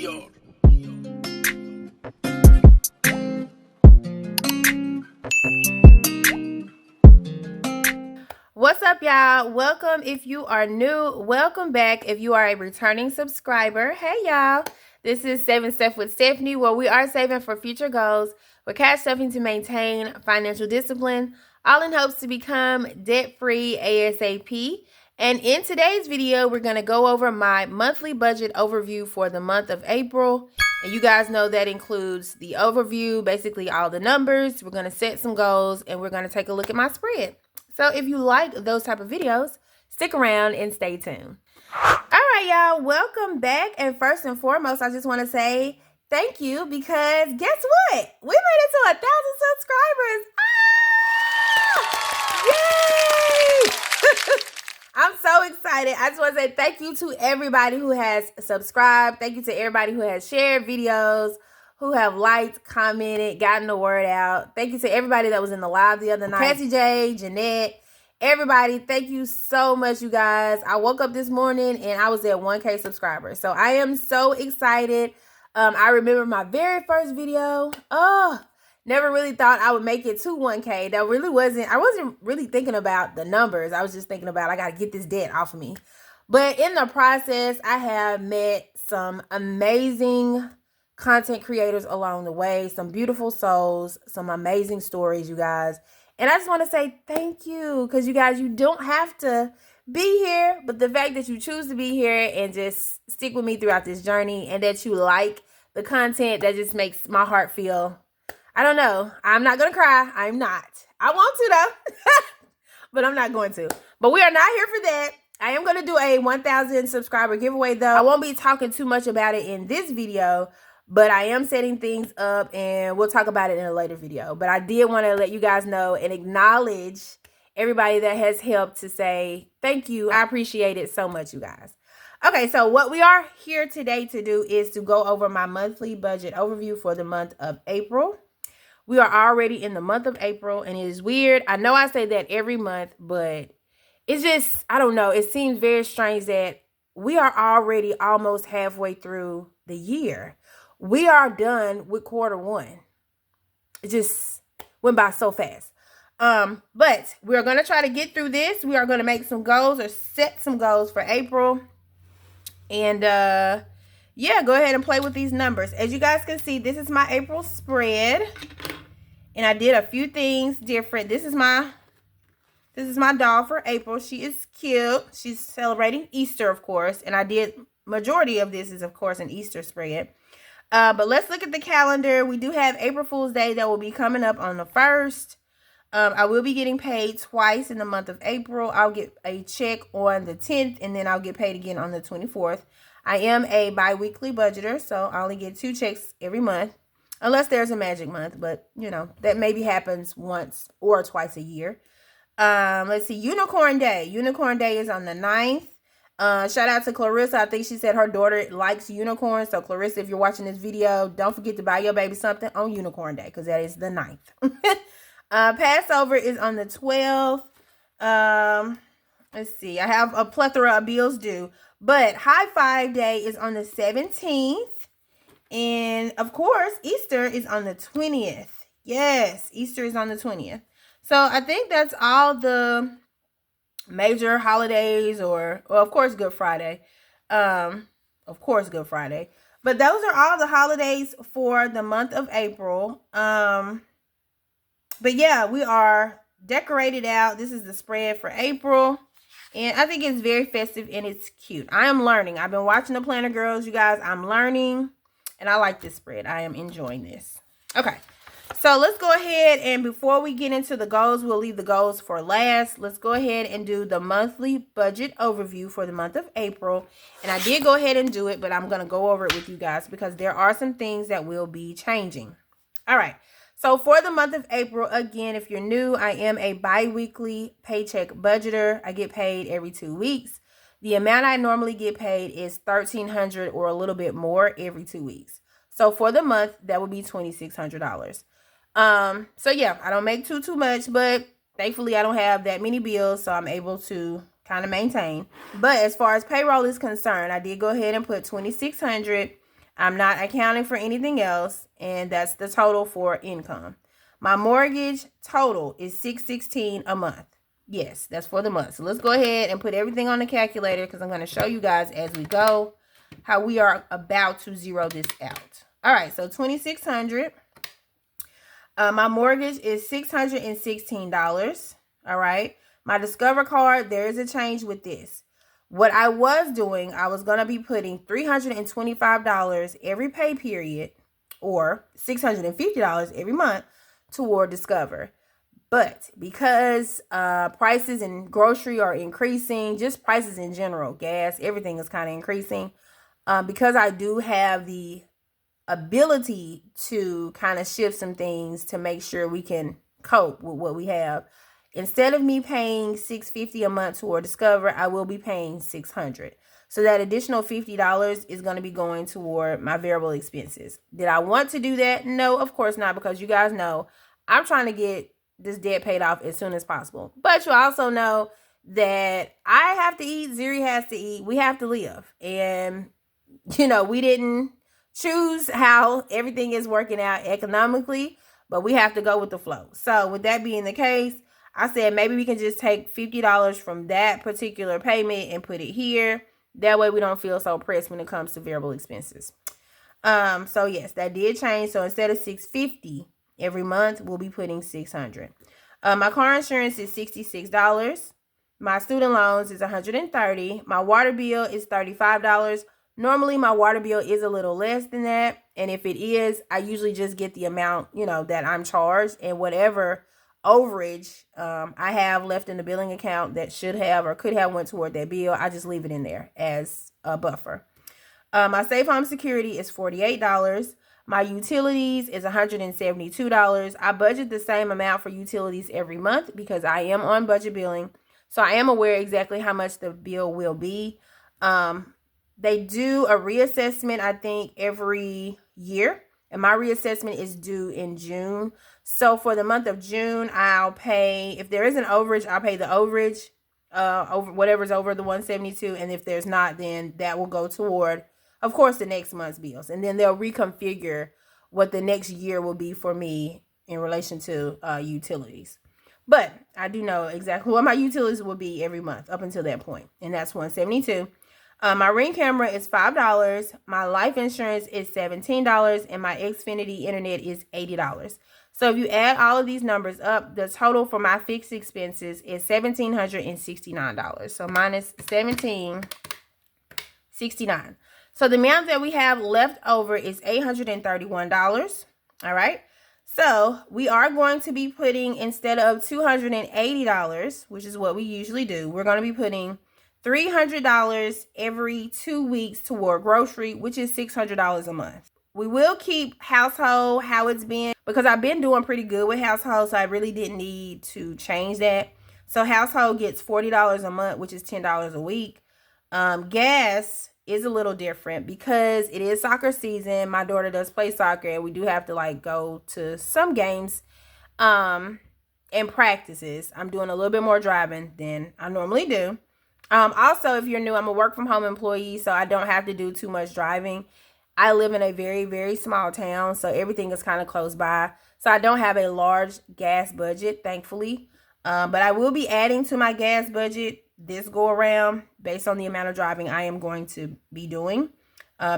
What's up, y'all? Welcome if you are new. Welcome back if you are a returning subscriber. Hey, y'all. This is Saving Stuff with Stephanie, where we are saving for future goals. We're cash stuffing to maintain financial discipline, all in hopes to become debt-free ASAP. And in today's video, we're going to go over my monthly budget overview for the month of April. And you guys know that includes the overview, basically all the numbers. We're going to set some goals, and we're going to take a look at my spread. So if you like those type of videos, stick around and stay tuned. All right, y'all, welcome back. And first and foremost, I just want to say thank you, because guess what? We made it to 1,000 subscribers. Yay! I'm so excited. I just want to say thank you to everybody who has subscribed. Thank you to everybody who has shared videos, who have liked, commented, gotten the word out. Thank you to everybody that was in the live the other night. Cassie J, Jeanette, everybody, thank you so much, you guys. I woke up this morning and I was at 1K subscribers. So I am so excited. I remember my very first video. Never really thought I would make it to 1K. I wasn't really thinking about the numbers. I was just thinking about, I got to get this debt off of me. But in the process, I have met some amazing content creators along the way, some beautiful souls, some amazing stories, you guys. And I just want to say thank you, because you guys, you don't have to be here, but the fact that you choose to be here and just stick with me throughout this journey, and that you like the content, that just makes my heart feel, I don't know, I'm not gonna cry. I'm not. I want to though, but I'm not going to. But we are not here for that. I am going to do a 1,000 subscriber giveaway though. I won't be talking too much about it in this video, but I am setting things up, and we'll talk about it in a later video. But I did want to let you guys know and acknowledge everybody that has helped, to say thank you. I appreciate it so much, you guys. Okay, so what we are here today to do is to go over my monthly budget overview for the month of April. We are already in the month of April, and it is weird. I know I say that every month, but it's just, I don't know. It seems very strange that we are already almost halfway through the year. We are done with quarter one. It just went by so fast. But we're going to try to get through this. We are going to make some goals, or set some goals for April. And yeah, go ahead and play with these numbers. As you guys can see, this is my April spread. And I did a few things different. This is my doll for April. She is cute. She's celebrating Easter, of course. And I did, majority of this is, of course, an Easter spread. But let's look at the calendar. We do have April Fool's Day that will be coming up on the 1st. I will be getting paid twice in the month of April. I'll get a check on the 10th, and then I'll get paid again on the 24th. I am a bi-weekly budgeter, so I only get 2 checks every month, unless there's a magic month. But, you know, that maybe happens once or twice a year. Let's see, Unicorn Day. Unicorn Day is on the 9th. Shout out to Clarissa. I think she said her daughter likes unicorns. So Clarissa, if you're watching this video, don't forget to buy your baby something on Unicorn Day, because that is the 9th. Passover is on the 12th. Let's see. I have a plethora of bills due. But High Five Day is on the 17th. And, of course, Easter is on the 20th. Yes, Easter is on the 20th. So I think that's all the major holidays, or of course, Good Friday. Of course, Good Friday. But those are all the holidays for the month of April. But yeah, we are decorated out. This is the spread for April. And I think it's very festive and it's cute. I am learning. I've been watching the Planner Girls, you guys. I'm learning. And I like this spread. I am enjoying this. Okay. So let's go ahead, and before we get into the goals, we'll leave the goals for last. Let's go ahead and do the monthly budget overview for the month of April. And I did go ahead and do it, but I'm going to go over it with you guys because there are some things that will be changing. All right. So for the month of April, again, if you're new, I am a bi-weekly paycheck budgeter. I get paid every 2 weeks. The amount I normally get paid is $1,300 or a little bit more every 2 weeks. So for the month, that would be $2,600. So yeah, I don't make too much, but thankfully I don't have that many bills, so I'm able to kind of maintain. But as far as payroll is concerned, I did go ahead and put $2,600 I'm not accounting for anything else, and that's the total for income. My mortgage total is $616 a month. Yes, that's for the month. So let's go ahead and put everything on the calculator because I'm going to show you guys as we go how we are about to zero this out. All right, so $2,600. My mortgage is $616. All right. My Discover card, there is a change with this. What I was doing, I was going to be putting $325 every pay period or $650 every month toward Discover. But because prices in grocery are increasing, just prices in general, gas, everything is kind of increasing. Because I do have the ability to kind of shift some things to make sure we can cope with what we have. Instead of me paying $650 a month toward Discover, I will be paying $600. So that additional $50 is going to be going toward my variable expenses. Did I want to do that? No, of course not, because you guys know I'm trying to get this debt paid off as soon as possible. But you also know that I have to eat, Zuri has to eat, we have to live. And, you know, we didn't choose how everything is working out economically, but we have to go with the flow. So with that being the case, I said maybe we can just take $50 from that particular payment and put it here. That way we don't feel so pressed when it comes to variable expenses. So yes, that did change. So instead of $650 every month, we'll be putting $600. My car insurance is $66. My student loans is $130. My water bill is $35. Normally, my water bill is a little less than that. And if it is, I usually just get the amount, you know, that I'm charged. And whatever overage I have left in the billing account that should have or could have went toward that bill, I just leave it in there as a buffer. My Safe Home Security is $48. My utilities is $172. I budget the same amount for utilities every month because I am on budget billing. So I am aware exactly how much the bill will be. They do a reassessment, I think, every year. And my reassessment is due in June. So for the month of June, I'll pay, if there is an overage, I'll pay the overage, over whatever's over the 172. And if there's not, then that will go toward, of course, the next month's bills. And then they'll reconfigure what the next year will be for me in relation to utilities. But I do know exactly what my utilities will be every month up until that point. And that's 172. My Ring camera is $5. My life insurance is $17. And my Xfinity internet is $80. So if you add all of these numbers up, the total for my fixed expenses is $1,769. So minus $1,769. So the amount that we have left over is $831. All right. So we are going to be putting, instead of $280, which is what we usually do, we're going to be putting $300 every 2 weeks toward grocery, which is $600 a month. We will keep household how it's been because I've been doing pretty good with household, so I really didn't need to change that. So household gets $40 a month, which is $10 a week. Gas is a little different because it is soccer season. My daughter does play soccer, and we do have to like go to some games and practices. I'm doing a little bit more driving than I normally do. Also, if you're new, I'm a work from home employee, so I don't have to do too much driving. I live in a very, very small town, so everything is kind of close by. So I don't have a large gas budget, thankfully. But I will be adding to my gas budget this go around based on the amount of driving I am going to be doing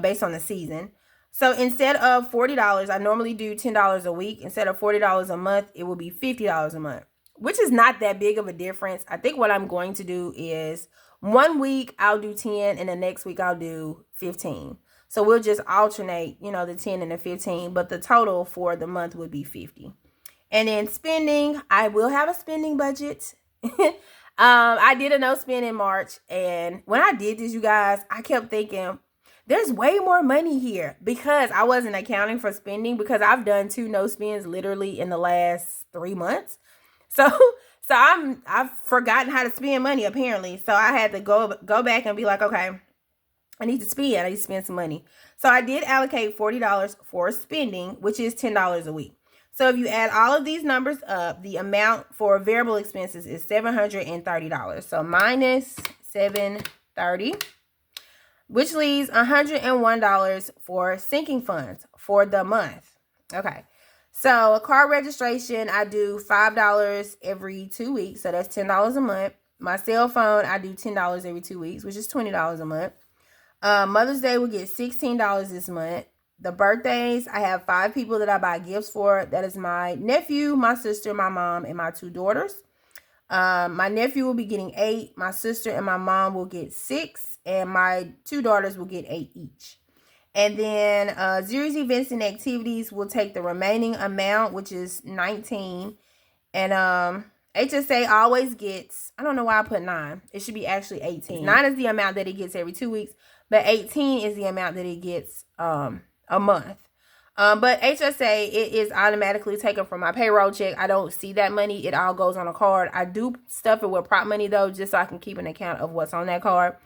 based on the season. So instead of $40, I normally do $10 a week. Instead of $40 a month, it will be $50 a month, which is not that big of a difference. I think what I'm going to do is 1 week I'll do 10 and the next week I'll do 15. So we'll just alternate, you know, the 10 and the 15, but the total for the month would be 50. And then spending, I will have a spending budget. I did a no spend in March, and when I did this, you guys, I kept thinking there's way more money here because I wasn't accounting for spending because I've done 2 no spends literally in the last 3 months. So I've forgotten how to spend money apparently. So I had to go back and be like, okay, I need to spend some money. So I did allocate $40 for spending, which is $10 a week. So if you add all of these numbers up, the amount for variable expenses is $730. So minus $730. which leaves $101 for sinking funds for the month. Okay. So a car registration, I do $5 every 2 weeks. So that's $10 a month. My cell phone, I do $10 every 2 weeks, which is $20 a month. Mother's Day will get $16 this month. The birthdays, I have 5 people that I buy gifts for. That is my nephew, my sister, my mom, and my 2 daughters. My nephew will be getting 8. My sister and my mom will get 6. And my 2 daughters will get 8 each. And then Zuri's events and activities will take the remaining amount, which is 19. And HSA always gets, I don't know why I put 9. It should be actually 18. 9 is the amount that it gets every 2 weeks. But 18 is the amount that it gets a month. But HSA, it is automatically taken from my payroll check. I don't see that money. It all goes on a card. I do stuff it with prop money, though, just so I can keep an account of what's on that card.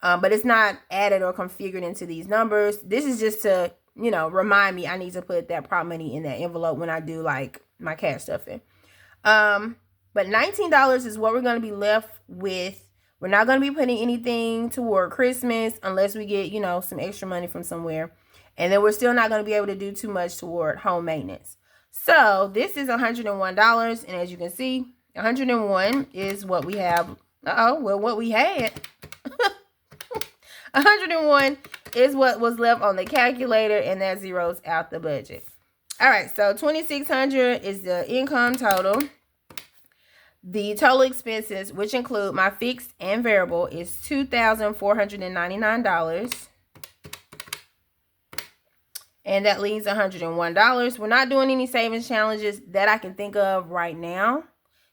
But it's not added or configured into these numbers. This is just to, remind me I need to put that prop money in that envelope when I do, like, my cash stuffing. But $19 is what we're going to be left with. We're not going to be putting anything toward Christmas unless we get, some extra money from somewhere. And then we're still not going to be able to do too much toward home maintenance. So this is $101. And as you can see, 101 is what we have. What we had. 101 is what was left on the calculator, and that zeroes out the budget. All right, so $2,600 is the income total. The total expenses, which include my fixed and variable, is $2,499. And that leaves $101. We're not doing any savings challenges that I can think of right now.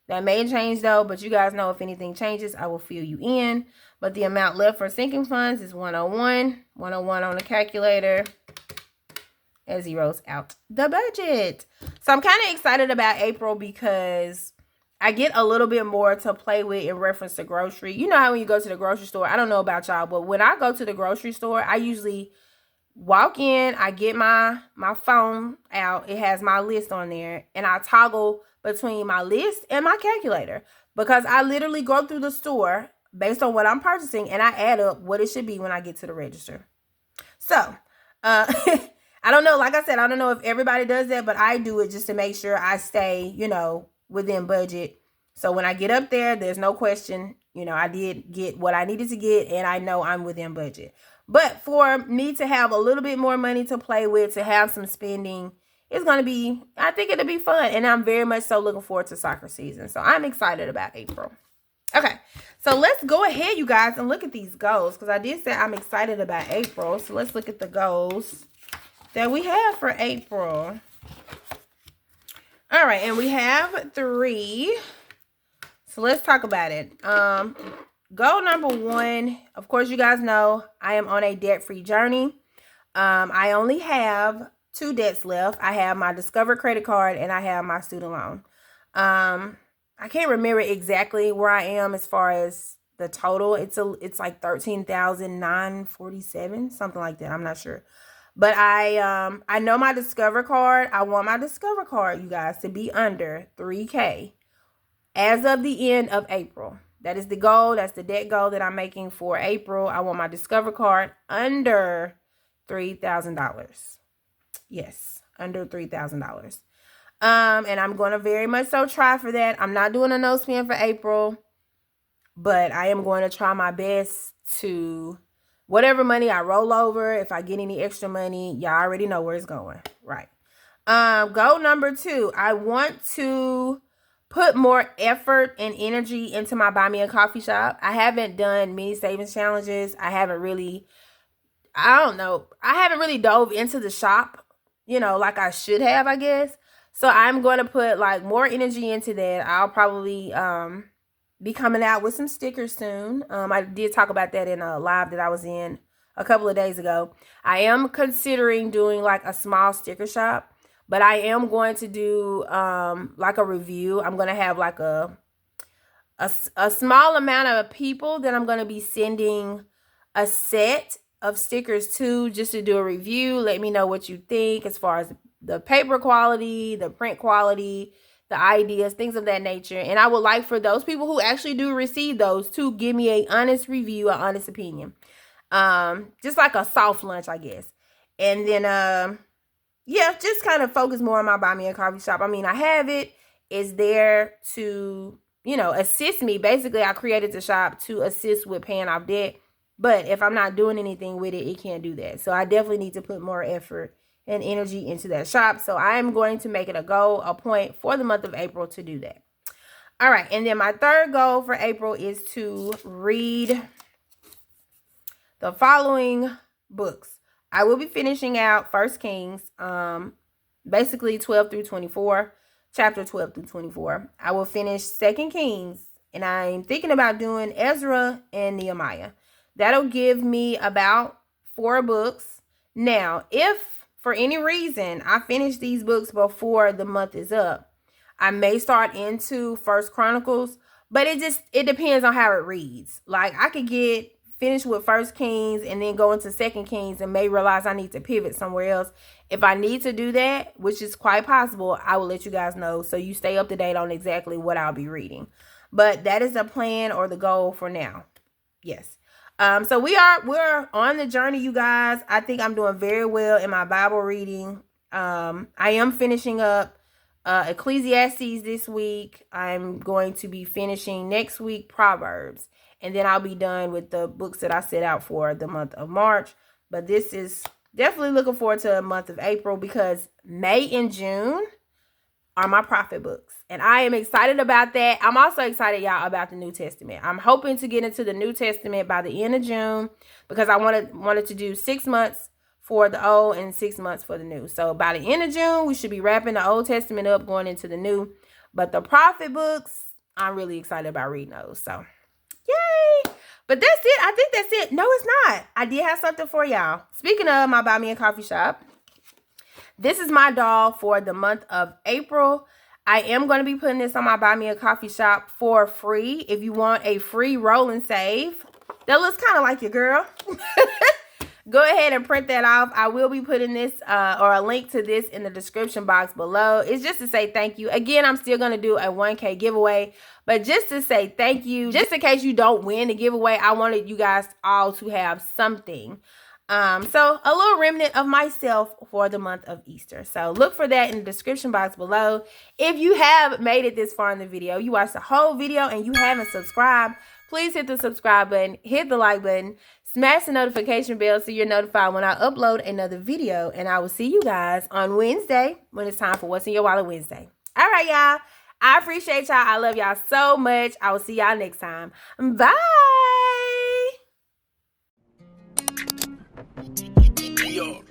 That may change, though, but you guys know if anything changes, I will fill you in. But the amount left for sinking funds is 101. 101 on the calculator. It zeroes out the budget. So I'm kind of excited about April because I get a little bit more to play with in reference to grocery. You know how when you go to the grocery store, I don't know about y'all, but when I go to the grocery store, I usually walk in, I get my phone out. It has my list on there, and I toggle between my list and my calculator because I literally go through the store based on what I'm purchasing, and I add up what it should be when I get to the register. So, I don't know. Like I said, I don't know if everybody does that, but I do it just to make sure I stay, within budget. So when I get up there, there's no question, I did get what I needed to get, and I know I'm within budget. But for me to have a little bit more money to play with, to have some spending, it's going to be, I think it'll be fun. And I'm very much so looking forward to soccer season. So I'm excited about April. Okay, so let's go ahead, you guys, and look at these goals. Because I did say I'm excited about April. So let's look at the goals that we have for April. All right, and we have 3. So let's talk about it. Goal number 1, of course, you guys know I am on a debt-free journey. I only have 2 debts left. I have my Discover credit card and I have my student loan. I can't remember exactly where I am as far as the total. It's like $13,947, something like that. I'm not sure. But I know my Discover card. I want my Discover card, you guys, to be under $3,000 as of the end of April. That is the goal. That's the debt goal that I'm making for April. I want my Discover card under $3,000. Yes, under $3,000. And I'm going to very much so try for that. I'm not doing a no spend for April, but I am going to try my best to, whatever money I roll over, if I get any extra money, y'all already know where it's going. Right. Goal number 2, I want to put more effort and energy into my Buy Me a Coffee shop. I haven't done many savings challenges. I haven't really dove into the shop, like I should have, I guess. So I'm going to put like more energy into that. I'll probably be coming out with some stickers soon. I did talk about that in a live that I was in a couple of days ago. I am considering doing like a small sticker shop. But I am going to do like a review. I'm going to have like a small amount of people that I'm going to be sending a set of stickers to, just to do a review. Let me know what you think as far as the paper quality, the print quality, the ideas, things of that nature. And I would like for those people who actually do receive those to give me an honest review, an honest opinion. Just like a soft lunch, I guess. And then, yeah, just kind of focus more on my Buy Me a Coffee shop. I mean, I have it. It's there to, you know, assist me. Basically, I created the shop to assist with paying off debt. But if I'm not doing anything with it, it can't do that. So I definitely need to put more effort and energy into that shop. So I am going to make it a goal, a point for the month of April to do that. All right. And then my third goal for April is to read the following books. I will be finishing out 1 Kings, basically 12 through 24, chapter 12 through 24. I will finish 2 Kings, and I'm thinking about doing Ezra and Nehemiah. That'll give me about 4 books. Now, if for any reason I finish these books before the month is up, I may start into 1 Chronicles, but it depends on how it reads. Like, I could get finish with 1 Kings and then go into 2 Kings and may realize I need to pivot somewhere else. If I need to do that, which is quite possible, I will let you guys know so you stay up to date on exactly what I'll be reading. But that is the plan or the goal for now. Yes. So we're on the journey, you guys. I think I'm doing very well in my Bible reading. I am finishing up Ecclesiastes this week. I'm going to be finishing next week Proverbs. And then I'll be done with the books that I set out for the month of March. But this is definitely looking forward to the month of April because May and June are my profit books. And I am excited about that. I'm also excited, y'all, about the New Testament. I'm hoping to get into the New Testament by the end of June because I wanted to do 6 months for the old and 6 months for the new. So by the end of June, we should be wrapping the Old Testament up, going into the new. But the profit books, I'm really excited about reading those. So yay! But that's it. I think that's it. No, it's not. I did have something for y'all. Speaking of my Buy Me a Coffee shop, this is my doll for the month of April. I am going to be putting this on my Buy Me a Coffee shop for free. If you want a free roll and save, that looks kind of like your girl. Go ahead and print that off. I will be putting this or a link to this in the description box below. It's just to say thank you. Again, I'm still going to do a 1K giveaway. But just to say thank you, just in case you don't win the giveaway, I wanted you guys all to have something. So a little remnant of myself for the month of Easter. So look for that in the description box below. If you have made it this far in the video, you watched the whole video and you haven't subscribed, please hit the subscribe button, hit the like button, smash the notification bell so you're notified when I upload another video. And I will see you guys on Wednesday when it's time for What's in Your Wallet Wednesday. All right, y'all. I appreciate y'all. I love y'all so much. I will see y'all next time. Bye. Yo.